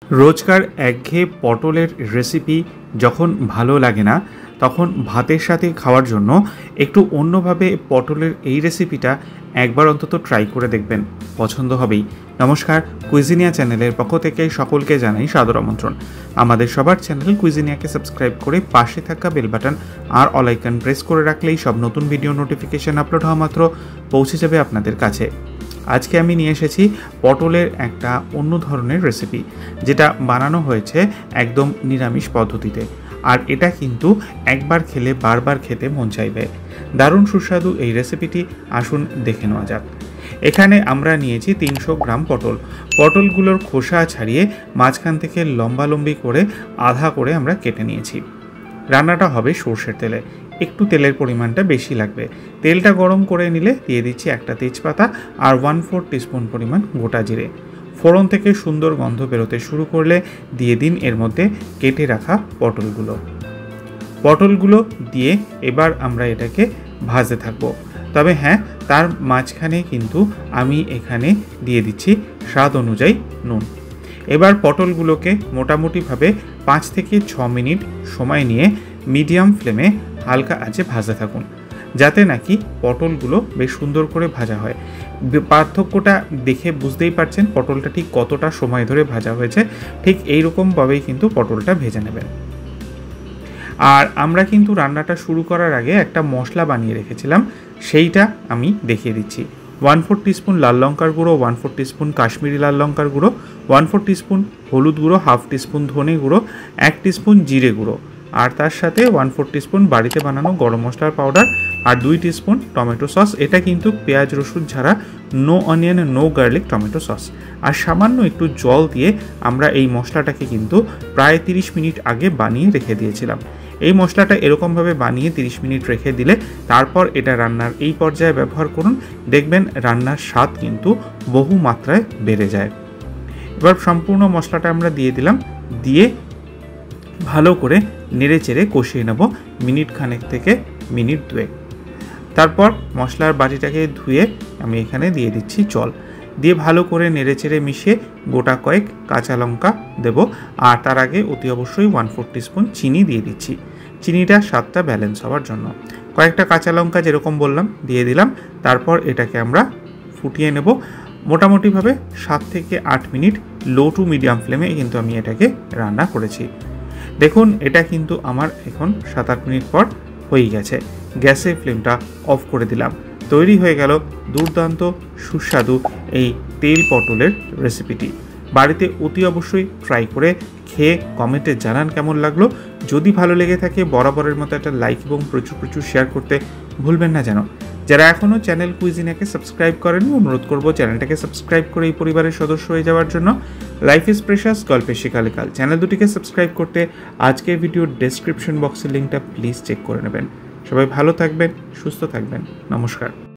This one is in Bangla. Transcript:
রোজকার একঘেয়ে পটলের রেসিপি যখন ভালো লাগে না তখন ভাতের সাথে খাওয়ার জন্য একটু অন্যভাবে পটলের এই রেসিপিটা একবার অন্তত ট্রাই করে দেখবেন, পছন্দ হবেই। নমস্কার, কুইজিনিয়া চ্যানেলের পক্ষ থেকে সকলকে জানাই সাদর আমন্ত্রণ। আমাদের সবার চ্যানেল কুইজিনিয়াকে সাবস্ক্রাইব করে পাশে থাকা বেল বাটন আর অল আইকন প্রেস করে রাখলেই সব নতুন ভিডিও নোটিফিকেশন আপলোড হওয়া মাত্র পৌঁছে যাবে আপনাদের কাছে। আজকে আমি নিয়ে এসেছি পটলের একটা অন্য ধরনের রেসিপি, যেটা বানানো হয়েছে একদম নিরামিষ পদ্ধতিতে। আর এটা কিন্তু একবার খেলে বারবার খেতে মন চাইবে। দারুণ সুস্বাদু এই রেসিপিটি, আসুন দেখে নেওয়া যাক। এখানে আমরা নিয়েছি 300 গ্রাম পটল। পটলগুলোর খোসা ছাড়িয়ে মাঝখান থেকে লম্বালম্বি করে আধা করে আমরা কেটে নিয়েছি। রান্নাটা হবে সর্ষের তেলে, একটু তেলের পরিমাণটা বেশি লাগবে। তেলটা গরম করে নিলে দিয়ে দিচ্ছি একটা তেজপাতা আর 1/4 টিস্পুন পরিমাণ গোটা জিরে। ফোড়ন থেকে সুন্দর গন্ধ বেরোতে শুরু করলে দিয়ে দিন এর মধ্যে কেটে রাখা পটলগুলো দিয়ে এবার আমরা এটাকে ভাজতে থাকবো। তবে হ্যাঁ, তার মাঝখানে কিন্তু আমি এখানে দিয়ে দিচ্ছি স্বাদ অনুযায়ী নুন। এবার পটলগুলোকে মোটামুটিভাবে 5 থেকে 6 মিনিট সময় নিয়ে মিডিয়াম ফ্লেমে হালকা আঁচে ভাজতে থাকুন, যাতে নাকি পটলগুলো বেশ সুন্দর করে ভাজা হয়। পার্থক্যটা দেখে বুঝতেই পারছেন পটলটা ঠিক কতটা সময় ধরে ভাজা হয়েছে। ঠিক এইরকমভাবেই কিন্তু পটলটা ভেজে নেবেন। আর আমরা কিন্তু রান্নাটা শুরু করার আগে একটা মশলা বানিয়ে রেখেছিলাম, সেইটা আমি দেখিয়ে দিচ্ছি। 1/4 টিস্পুন লাল লঙ্কার গুঁড়ো, 1/4 টিস্পুন কাশ্মীরি লাল লঙ্কার গুঁড়ো, 1/4 টিস্পুন হলুদ গুঁড়ো, 1/2 টিস্পুন ধনে গুঁড়ো, 1 টিস্পুন জিরে গুঁড়ো, আর তার সাথে 1/4 টিস্পুন বাড়িতে বানানো গরম মশলার পাউডার, আর 2 টিস্পুন টমেটো সস। এটা কিন্তু পেঁয়াজ রসুন ছাড়া, no onion no garlic tomato sauce. আর সামান্য একটু জল দিয়ে আমরা এই মশলাটাকে কিন্তু প্রায় 30 মিনিট আগে বানিয়ে রেখে দিয়েছিলাম। এই মশলাটা এরকমভাবে বানিয়ে 30 মিনিট রেখে দিলে তারপর এটা রান্নার এই পর্যায়ে ব্যবহার করুন, দেখবেন রান্নার স্বাদ কিন্তু বহু মাত্রায় বেড়ে যায়। এবার সম্পূর্ণ মশলাটা আমরা দিয়ে দিলাম, দিয়ে ভালো করে নেড়ে চেড়ে কষিয়ে নেব মিনিট খানেক থেকে মিনিট 2। তারপর মশলার বাটিটাকে ধুয়ে আমি এখানে দিয়ে দিচ্ছি জল, দিয়ে ভালো করে নেড়ে চেড়ে মিশিয়ে গোটা কয়েক কাঁচা লঙ্কা দেব। আর তার আগে অতি অবশ্যই 1/4 টিস্পুন চিনি দিয়ে দিচ্ছি, চিনিটা স্বাদটা ব্যালেন্স হওয়ার জন্য। কয়েকটা কাঁচা লঙ্কা যেরকম বললাম দিয়ে দিলাম। তারপর এটাকে আমরা ফুটিয়ে নেব মোটামুটিভাবে 7 থেকে 8 মিনিট লো টু মিডিয়াম ফ্লেমে কিন্তু আমি এটাকে রান্না করেছি। দেখুন এটা কিন্তু আমার এখন 7-8 মিনিট পর হয়ে গেছে। গ্যাসের ফ্লেমটা অফ করে দিলাম। তৈরি হয়ে গেল দুর্দান্ত সুস্বাদু এই তেল পটলের রেসিপিটি। বাড়িতে অতি অবশ্যই ট্রাই করে খেয়ে কমেন্টে জানান কেমন লাগলো। যদি ভালো লেগে থাকে বরাবরের মতো একটা লাইক এবং প্রচুর শেয়ার করতে ভুলবেন না যেন। যারা এখনও চ্যানেল কুইজিনিয়াকে সাবস্ক্রাইব করেননি, অনুরোধ করবো চ্যানেলটাকে সাবস্ক্রাইব করে এই পরিবারের সদস্য হয়ে যাওয়ার জন্য। লাইফ ইজ প্রেশাস, গল্পে শেখালে কাল চ্যানেল দুটিকে সাবস্ক্রাইব করতে আজকের ভিডিওর ডেসক্রিপশন বক্সের লিঙ্কটা প্লিজ চেক করে নেবেন। সবাই ভালো থাকবেন, সুস্থ থাকবেন। নমস্কার।